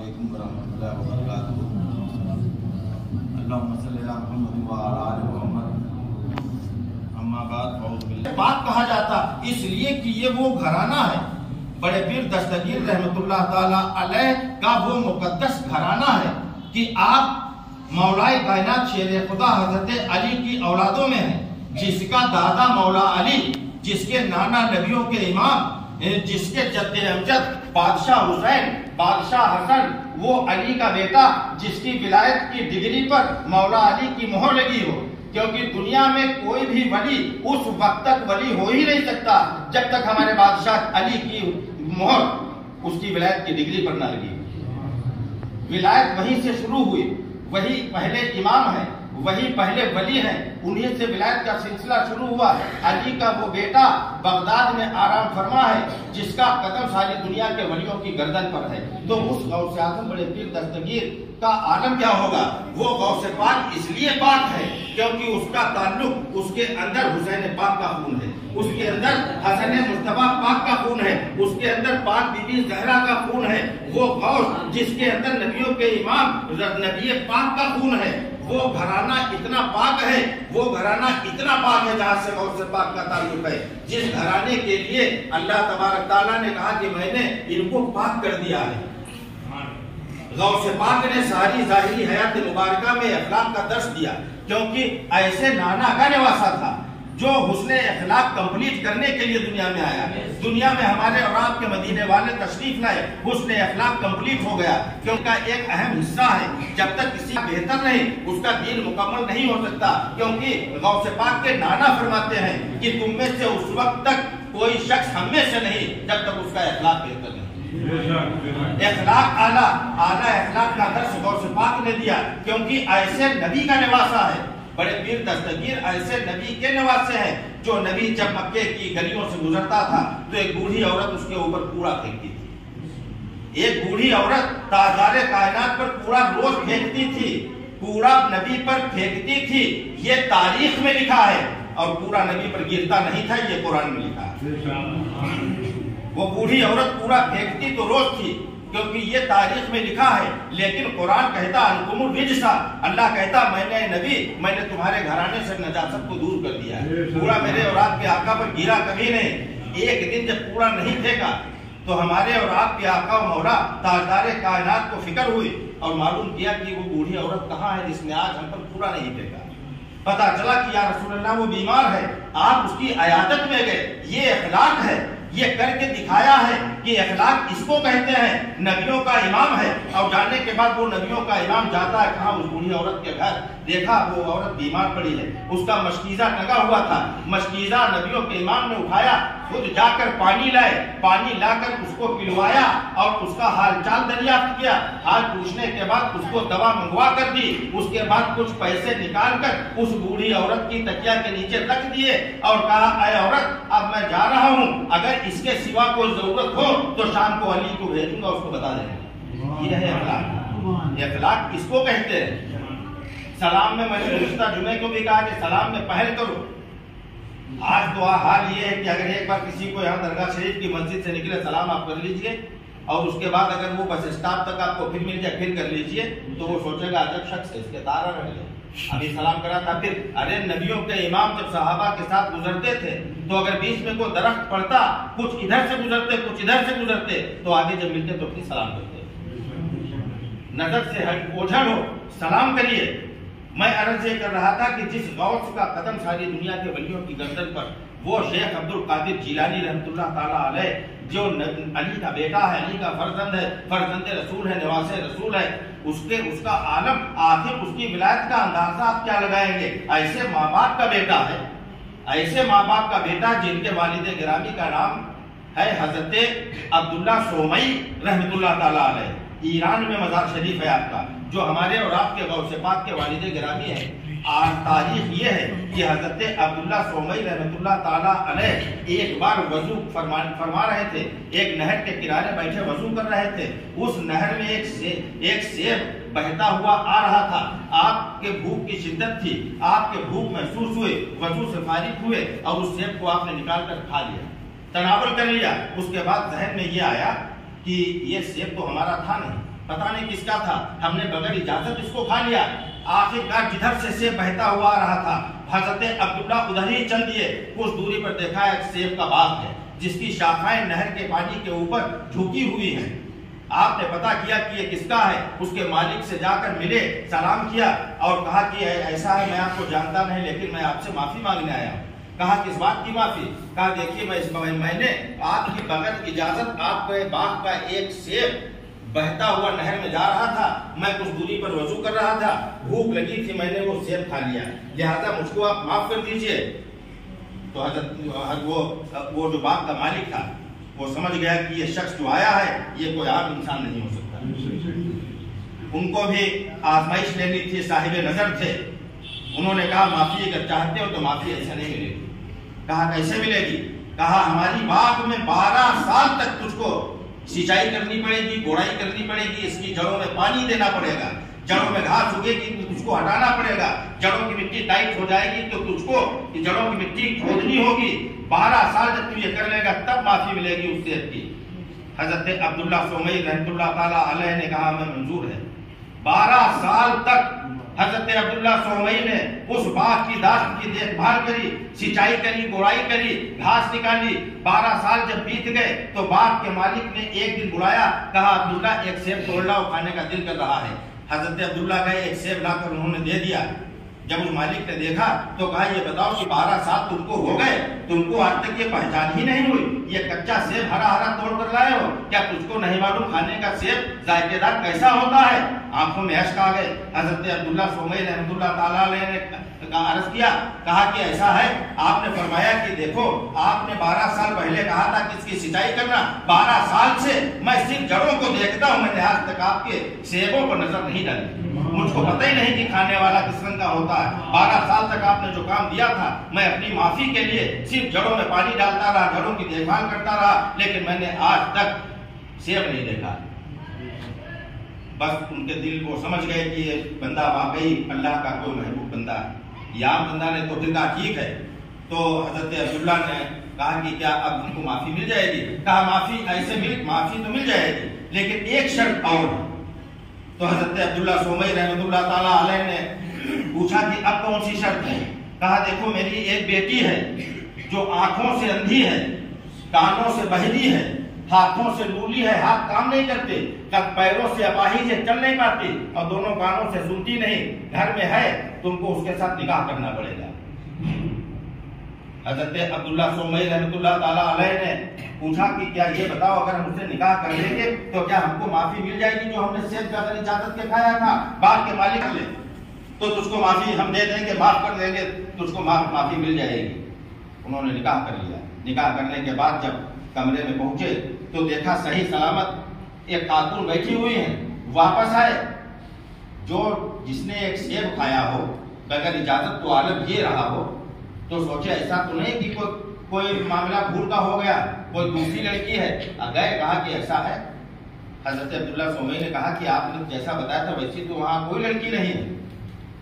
علیکم ورحمۃ اللہ وبرکاتہ۔ اللہم صلی علی محمد وعلی آل محمد، اما بعد فاعوذ باللہ۔ بات کہا جاتا اس لیے کہ یہ وہ گھرانہ ہے، بڑے پیر دستگیر رحمۃ اللہ تعالی علیہ کا وہ مقدس گھرانہ ہے کہ آپ مولائے کائنات شیر خدا حضرت علی کی اولادوں میں ہیں، جس کا دادا مولا علی، جس کے نانا نبیوں کے امام، جس کے جد امجد بادشاہ حسین، بادشاہ حسن، وہ علی کا بیٹا، جس کی ولایت کی ڈگری پر مولا علی کی مہر لگی ہو، کیونکہ دنیا میں کوئی بھی ولی اس وقت تک ولی ہو ہی نہیں سکتا جب تک ہمارے بادشاہ علی کی مہر اس کی ولایت کی ڈگری پر نہ لگی۔ ولایت وہیں سے شروع ہوئی، وہی پہلے امام ہیں، وہی پہلے ولی ہیں، انہیں سے ولایت کا سلسلہ شروع ہوا۔ علی کا وہ بیٹا بغداد میں آرام فرما ہے، جس کا قدم ساری دنیا کے ولیوں کی گردن پر ہے، تو اس غوث اعظم بڑے پیر دستگیر کا عالم کیا ہوگا؟ وہ غوث پاک اس لیے پاک ہے کیونکہ اس کا تعلق، اس کے اندر حسین پاک کا خون ہے، اس کے اندر حسن مصطفیٰ پاک کا خون ہے، اس کے اندر پاک بی بی زہرا کا خون ہے، وہ غوث جس کے اندر نبیوں کے امام نبی پاک کا خون ہے، وہ گھرانہ اتنا پاک ہے، وہ گھرانہ اتنا پاک ہے جہاں سے غوث پاک کا تعلق ہے، جس گھرانے کے لیے اللہ تبارک تعالیٰ نے کہا کہ میں نے ان کو پاک کر دیا ہے۔ غوث پاک نے ساری ظاہری حیات مبارکہ میں اخلاق کا درس دیا، کیونکہ ایسے نانا کا نواسا تھا جو حسن اخلاق کمپلیٹ کرنے کے لیے دنیا میں آیا۔ دنیا میں ہمارے اور آپ کے مدینے والے تشریف لائے، حسن اخلاق کمپلیٹ ہو گیا، کیونکہ ایک اہم حصہ ہے، جب تک کسی بہتر نہیں اس کا دین مکمل نہیں ہو سکتا، کیونکہ غوث پاک کے نانا فرماتے ہیں کہ تم میں سے اس وقت تک کوئی شخص ہم میں سے نہیں جب تک اس کا اخلاق بہتر نہیں۔ اخلاق اعلیٰ اخلاق کا درس غوث پاک نے دیا، کیونکہ ایسے نبی کا نواسا ہے، بڑے پیر دستگیر ایسے نبی کے نواسے ہیں جو نبی جب مکے کی گلیوں سے گزرتا تھا تو ایک بوڑھی عورت اس کے اوپر کوڑا پھینکتی تھی، ایک بوڑھی عورت تاجدار کائنات پر کوڑا روز پھینکتی تھی، کوڑا نبی پر پھینکتی تھی، یہ تاریخ میں لکھا ہے، اور کوڑا نبی پر گرتا نہیں تھا، یہ قرآن میں لکھا ہے۔ وہ بوڑھی عورت کوڑا پھینکتی تو روز تھی، کیونکہ یہ تاریخ میں لکھا ہے، لیکن قرآن کہتا انکم الرجس، اللہ کہتا میں نے نبی، میں نے تمہارے گھرانے سے نجاست کو دور کر دیا ہے۔ کوڑا میرے اور آپ کے آقا پر گرا کبھی نہیں۔ ایک دن جب کوڑا نہیں پھینکا تو ہمارے اور آپ کے آقا و مولا تاجدار کائنات کو فکر ہوئی اور معلوم کیا کہ وہ بوڑھی عورت کہاں ہے جس نے آج ہم پر کوڑا نہیں پھینکا۔ پتا چلا کہ یا رسول اللہ وہ بیمار ہے، آپ اس کی عیادت میں گئے۔ یہ اخلاق ہے، یہ کر کے دکھایا ہے کہ اخلاق اس کو کہتے ہیں، نبیوں کا امام ہے، اور جانے کے بعد وہ نبیوں کا امام جاتا ہے کہاں؟ اس بوڑھی عورت کے گھر، دیکھا وہ عورت بیمار پڑی ہے، اس کا مشکیزہ ٹنگا ہوا تھا، مشکیزہ نبیوں کے امام نے اٹھایا، خود جا کر پانی لائے، پانی لا کر اس کو پلوایا اور اس کا حال چال دریافت کیا۔ حال پوچھنے کے بعد اس کو دوا منگوا کر دی، اس کے بعد کچھ پیسے نکال کر اس بوڑھی عورت کی تکیہ کے نیچے رکھ دیے اور کہا اے عورت اب میں جا رہا ہوں، اگر اس کے سوا کوئی ضرورت ہو تو شام کو علی کو بھیجوں گا، اس کو بتا دیں۔ یہ ہے اخلاق، یہ اخلاق اس کو کہتے ہیں۔ سلام میں نے گزشتہ جمعے کو بھی کہا کہ سلام میں پہل کرو۔ آج تو حال یہ ہے کہ اگر ایک بار کسی کو یہاں درگاہ شریف کی مسجد سے نکلے سلام آپ کر لیجئے، اور اس کے بعد اگر وہ بس اسٹاپ تک آپ کو پھر مل جائے پھر کر لیجئے، تو وہ سوچے گا عجب شخص ہے، اس کے تارا رہ گئے، ابھی سلام کرا تھا پھر۔ ارے نبیوں کے امام جب صحابہ کے ساتھ گزرتے تھے تو اگر بیچ میں کوئی درخت پڑتا، کچھ ادھر سے گزرتے کچھ ادھر سے گزرتے، تو آگے جب ملتے تو پھر سلام کرتے۔ نظر سے اوجھل ہو سلام کریے۔ میں عرض یہ کر رہا تھا کہ جس غوث کا قدم ساری دنیا کے ولیوں کی گردن پر، وہ شیخ عبد القادر جیلانی رحمۃ اللہ تعالیٰ علیہ، جو علی کا بیٹا ہے، علی کا فرزند ہے، فرزند رسول ہے، نواز رسول ہے، اس کا عالم، آخر اس کی ولایت کا اندازہ آپ کیا لگائیں گے؟ ایسے ماں باپ کا بیٹا ہے، ایسے ماں باپ کا بیٹا جن کے والد گرامی کا نام ہے حضرت عبداللہ سومئی رحمۃ اللہ تعالیٰ علیہ، ایران میں مزار شریف ہے آپ کا، جو ہمارے اور آپ کے غوث پاک کے والد گرامی ہیں۔ تاریخ یہ ہے کہ حضرت عبداللہ سومئی رحمۃ اللہ تعالیٰ علیہ ایک بار وضو فرما رہے تھے، ایک نہر کے کنارے بیٹھے وضو کر رہے تھے، اس نہر میں ایک سیب بہتا ہوا آ رہا تھا، آپ کے بھوک کی شدت تھی، آپ کے بھوک محسوس ہوئے، وضو سے فارغ ہوئے اور اس سیب کو آپ نے نکال کر کھا لیا، تناول کر لیا۔ اس کے بعد ذہن میں یہ آیا کہ یہ سیب تو ہمارا تھا نہیں، پتہ نہیں کس کا تھا، ہم نے بغیر اجازت اس کو کھا لیا۔ آخر کار جدھر سے سیب بہتا ہوا آ رہا تھا، حضرت عبداللہ ادھر ہی چل دیے، کچھ دوری پر دیکھا ایک سیب کا باغ ہے جس کی شاخائیں نہر کے پانی کے اوپر جھکی ہوئی ہیں۔ آپ نے پتا کیا کہ یہ کس کا ہے، اس کے مالک سے جا کر ملے، سلام کیا اور کہا کہ ایسا ہے میں آپ کو جانتا نہیں لیکن میں آپ سے معافی مانگنے آیا ہوں۔ کہا کس بات کی معافی؟ کہا دیکھیے میں نے آپ کی بغیر اجازت آپ کے باغ کا ایک سیب بہتا ہوا نہر میں جا رہا تھا، میں کچھ دوری پر وضو کر رہا تھا، بھوک لگی تھی، میں نے وہ سیب کھا لیا، لہذا مجھ کو آپ معاف کر دیجئے۔ تو حضرت وہ جو باغ کا مالک تھا وہ سمجھ گیا کہ یہ شخص جو آیا ہے یہ کوئی عام انسان نہیں ہو سکتا۔ ان کو بھی آزمائش لینی تھی، صاحب نظر تھے، انہوں نے کہا معافی اگر چاہتے ہو تو معافی ایسے نہیں ملے گی۔ کہا کیسے ملے گی؟ کہا ہماری باغ میں 12 سال تک تجھ کو سینچائی کرنی پڑے گی، گوڑائی کرنی پڑے گی، اس کی جڑوں میں پانی دینا پڑے گا، جڑوں میں گھاس اگے گی تو تجھ کو ہٹانا پڑے گا، جڑوں کی مٹی ٹائٹ ہو جائے گی تو تجھ کو جڑوں کی مٹی کھودنی ہوگی، 12 سال جب تو یہ کر لے گا تب معافی ملے گی اس سیب کی۔ حضرت عبداللہ سومئی رحمۃ اللہ تعالیٰ علیہ نے کہا ہمیں منظور ہے۔ 12 سال تک حضرت عبداللہ سومئی نے اس باغ کی داشت کی دیکھ بھال کری، سینچائی کری، گوڑائی کری، گھاس نکالی۔ 12 سال جب بیت گئے تو باغ کے مالک نے ایک دن بلایا، کہا عبداللہ ایک سیب توڑ لاؤ، کھانے کا دل کر رہا ہے۔ حضرت عبداللہ گئے، ایک سیب لا کر انہوں نے دے دیا۔ جب اس مالک نے دیکھا تو کہا یہ بتاؤ کہ 12 سال تم کو ہو گئے، تم کو آج تک یہ پہچان ہی نہیں ہوئی، یہ کچا سیب ہرا ہرا توڑ کر لائے ہو، کیا تجھ کو نہیں معلوم کھانے کا سیب ذائقے دار کیسا ہوتا ہے؟ آنکھوں میں اشک آ گئے۔ حضرت عبداللہ سومئی رحمۃ اللہ تعالیٰ علیہ نے عرض کیا، کہا کہ ایسا ہے، آپ نے فرمایا کہ دیکھو آپ نے 12 سال پہلے کہا تھا کہ اس کی سینچائی کرنا، 12 سال سے میں صرف جڑوں کو دیکھتا ہوں، میں نے آج تک آپ کے سیبوں پر نظر نہیں ڈالی، مجھ کو پتہ ہی نہیں کہ کھانے والا کس رنگ کا ہوتا ہے۔ 12 سال تک آپ نے جو کام دیا تھا میں اپنی معافی کے لیے صرف جڑوں میں پانی ڈالتا رہا، جڑوں کی دیکھ بھال کرتا رہا، لیکن میں نے آج تک سیب نہیں دیکھا۔ بس ان کے دل کو سمجھ گئے کہ یہ بندہ واقعی اللہ کا کوئی محبوب بندہ ہے، یا بندہ نے تو پھر کہا ٹھیک ہے۔ تو حضرت عبداللہ نے کہا کہ کیا اب ہم کو معافی مل جائے گی؟ کہا معافی تو مل جائے گی لیکن ایک شرط اور ہے۔ تو حضرت عبداللہ سومئی رحمۃ اللہ تعالیٰ علیہ نے پوچھا کہ اب کون سی شرط ہے؟ کہا دیکھو میری ایک بیٹی ہے جو آنکھوں سے اندھی ہے، کانوں سے بہری ہے، ہاتھوں سے لولی ہے، ہاتھ کام نہیں کرتے، پیروں سے اپاہج ہے، چل نہیں پاتی، اور دونوں کانوں سے سنتی نہیں، گھر میں ہے، تم کو اس کے ساتھ نکاح کرنا پڑے گا۔ حضرت عبداللہ سومئی رحمۃ اللہ تعالیٰ علیہ نے پوچھا کہ کیا یہ بتاؤ اگر ہم اس سے نکاح کر لیں گے تو کیا ہم کو معافی مل جائے گی جو ہم نے سیب کا اگر اجازت کے کھایا تھا باغ کے مالک نے، تو تجھ کو معافی ہم دے دیں گے، معاف کر دیں گے، تجھ کو معافی مل جائے گی۔ انہوں نے نکاح کر لیا۔ نکاح کرنے کے بعد جب کمرے میں پہنچے تو دیکھا صحیح سلامت ایک خاتون بیٹھی ہوئی ہیں۔ واپس آئے، جس نے ایک سیب کھایا ہو بغیر اجازت تو عالم یہ رہا ہو، تو سوچے ایسا تو نہیں کہ کوئی معاملہ بھول کا ہو گیا، کوئی دوسری لڑکی ہے۔ گئے، کہا کہ ایسا ہے۔ حضرت عبداللہ سومئی نے کہا کہ آپ نے جیسا بتایا تھا ویسی تو وہاں کوئی لڑکی نہیں ہے،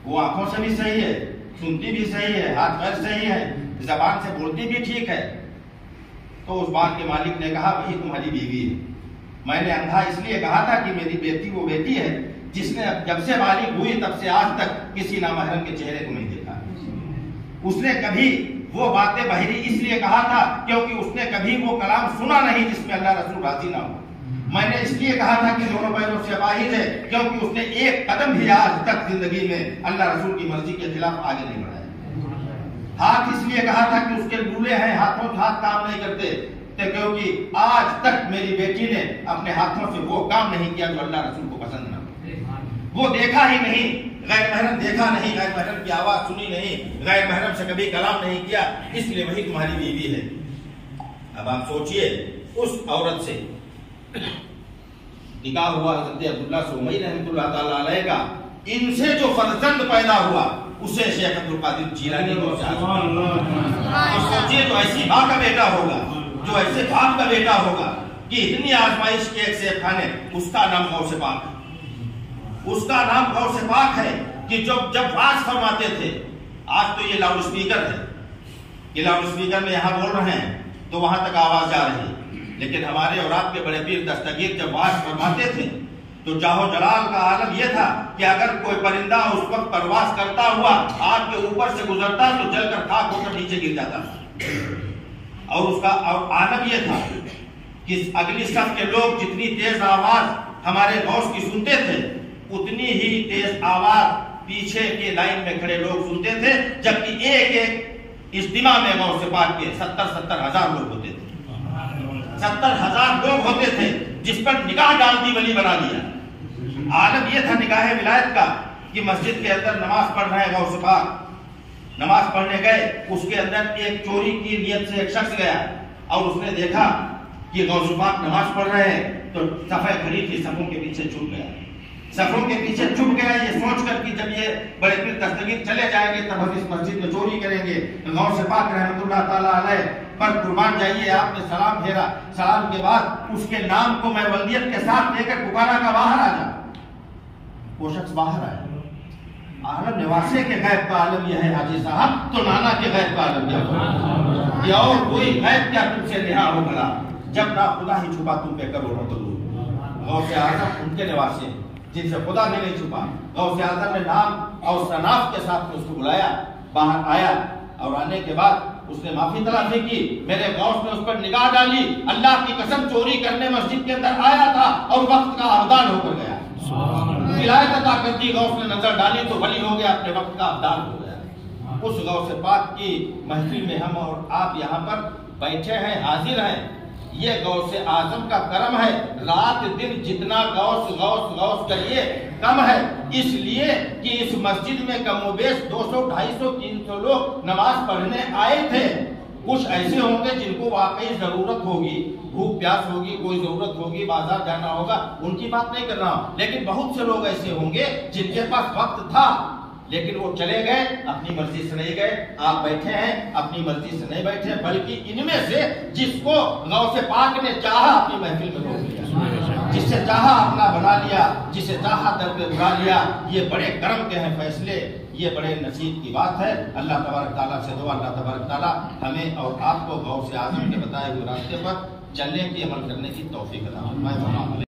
وہ آنکھوں سے بھی صحیح ہے، سنتی بھی صحیح ہے، ہاتھ پیر صحیح ہے، زبان سے بولتی بھی ٹھیک ہے۔ تو اس بات کے مالک نے کہا وہی تمہاری بیوی ہے، میں نے اندھا اس لیے کہا تھا کہ میری بیٹی وہ بیٹی ہے جس نے جب سے بالغ ہوئی تب سے آج تک کسی نامحرم کے چہرے کو نہیں دیکھا۔ اس نے کبھی وہ باتیں بہری اس لیے کہا تھا کیونکہ اس نے کبھی وہ کلام سنا نہیں جس میں اللہ رسول راضی نہ ہو۔ میں نے اس لیے کہا تھا کہ دونوں پیروں سے اپاہج ہے کیونکہ اس نے ایک قدم بھی آج تک زندگی میں اللہ رسول کی مرضی کے خلاف آگے نہیں بڑھایا۔ ہاتھ اس لیے کہا تھا کہ اس کے لولے ہیں، ہاتھوں سے ہاتھ کام نہیں کرتے، کیونکہ آج تک میری بیٹی نے اپنے ہاتھوں سے وہ کام نہیں کیا جو اللہ رسول کو پسند نہ ہو۔ وہ دیکھا ہی نہیں، غیر محرم دیکھا نہیں، غیر محرم کی آواز سنی نہیں، غیر محرم سے کبھی کلام نہیں کیا، اس لیے وہی تمہاری بیوی ہے۔ اب آپ سوچئے اس عورت سے نکاح ہوا حضرت عبداللہ سومئی رحمۃ اللہ تعالیٰ علیہ کا، ان سے جو فرزند پیدا ہوا اسے شیخ عبد القادر جیلانی کو سوچئے تو ایسی ماں کا بیٹا ہوگا، جو ایسے باپ کا بیٹا ہوگا کہ اتنی آزمائش کے ایک سیب کھانے، اس کا نام غوث پاک ہے۔ اس کا نام غوث پاک ہے کہ جب واز فرماتے تھے، آج تو یہ لاؤڈ اسپیکر ہے، یہ لاؤڈ اسپیکر میں یہاں بول رہے ہیں تو وہاں تک آواز جا رہی ہے، لیکن ہمارے اور آپ کے بڑے پیر دستگیر جب واز فرماتے تھے تو جاہو جلال کا عالم یہ تھا کہ اگر کوئی پرندہ اس وقت پرواز کرتا ہوا آگ کے اوپر سے گزرتا تو جل کر خاک ہو کر نیچے گر جاتا، اور اس کا عالم یہ تھا کہ اگلی صف کے لوگ جتنی تیز آواز ہمارے غوث کی سنتے تھے اتنی ہی تیز آواز پیچھے کے لائن میں کھڑے لوگ سنتے تھے، جبکہ ایک ایک اجتماع میں غوث پاک کے 70 ہزار لوگ ہوتے تھے، 70 ہزار لوگ ہوتے تھے جس پر نگاہ ڈالتی ولی بنا لیا۔ عالم یہ تھا نگاہ ولایت کا کہ مسجد کے اندر نماز پڑھ رہے ہیں غوث پاک، نماز پڑھنے گئے، اس کے اندر ایک چوری کی نیت سے ایک شخص گیا اور اس نے دیکھا کہ غوث پاک نماز پڑھ رہے ہیں تو صفحہ کھڑی تھی، صفوں کے پیچھے چھپ گیا، صفوں کے پیچھے چھپ گیا یہ سوچ کر کہ جب یہ بڑے پیر دستگیر چلے جائیں گے تب ہم اس مسجد میں چوری کریں گے۔ غوث پاک رحمۃ اللہ تعالیٰ علیہ پر قربان جائیے آپ نے سلام پھیرا، سلام کے بعد اس کے نام کو میں ولدیت کے ساتھ لے کر پکارا کا باہر آ جا، وہ شخص باہر آیا۔ عالم نواسے کے غیب کا عالم یہ ہے حاجی صاحب، تو نانا کے غیب کا عالم کیا یا اور کوئی غیب کیا تم سے نہا ہو بھلا، جب نہ خدا ہی چھپا تم پہ کرو مطلوب۔ غوث اعظم ان کے نواسے جن سے خدا نے نہیں چھپا، غوث اعظم نے نام اور صناف کے ساتھ اس کو بلایا، باہر آیا اور آنے کے بعد اس نے معافی تلافی کی، میرے غوث نے اس پر نگاہ ڈالی، اللہ کی قسم چوری کرنے مسجد کے اندر آیا تھا اور وقت کا ابدال ہو کر گیا، ولایت عطا کر دی، غوث نے نظر ڈالی تو ولی ہو گیا، اپنے وقت کا ابدال ہو گیا۔ اس غوث پاک کی محفل میں ہم اور آپ یہاں پر بیٹھے ہیں، حاضر ہیں، یہ غوث اعظم کا کرم ہے، رات دن جتنا غوث غوث غوث کریے کم ہے، اس لیے کہ اس مسجد میں کم و بیش 200 250 300 لوگ نماز پڑھنے آئے تھے۔ کچھ ایسے ہوں گے جن کو واقعی ضرورت ہوگی، بھوک پیاس ہوگی، کوئی ضرورت ہوگی، بازار جانا ہوگا، ان کی بات نہیں کر رہا ہوں، لیکن بہت سے لوگ ایسے ہوں گے جن کے پاس وقت تھا لیکن وہ چلے گئے، اپنی مرضی سے نہیں گئے، آپ بیٹھے ہیں اپنی مرضی سے نہیں بیٹھے، بلکہ ان میں سے جس کو غوث پاک نے چاہا اپنی محفل میں روک لیا، جس سے چاہا اپنا بنا لیا، جسے چاہا در پہ بلا لیا، یہ بڑے کرم کے ہیں فیصلے، یہ بڑے نصیب کی بات ہے۔ اللہ تبارک تعالیٰ سے دعا اللہ تبارک تعالیٰ ہمیں اور آپ کو غوث اعظم کے بتائے ہوئے راستے پر چلنے کی، عمل کرنے کی توفیق عطا فرمائے۔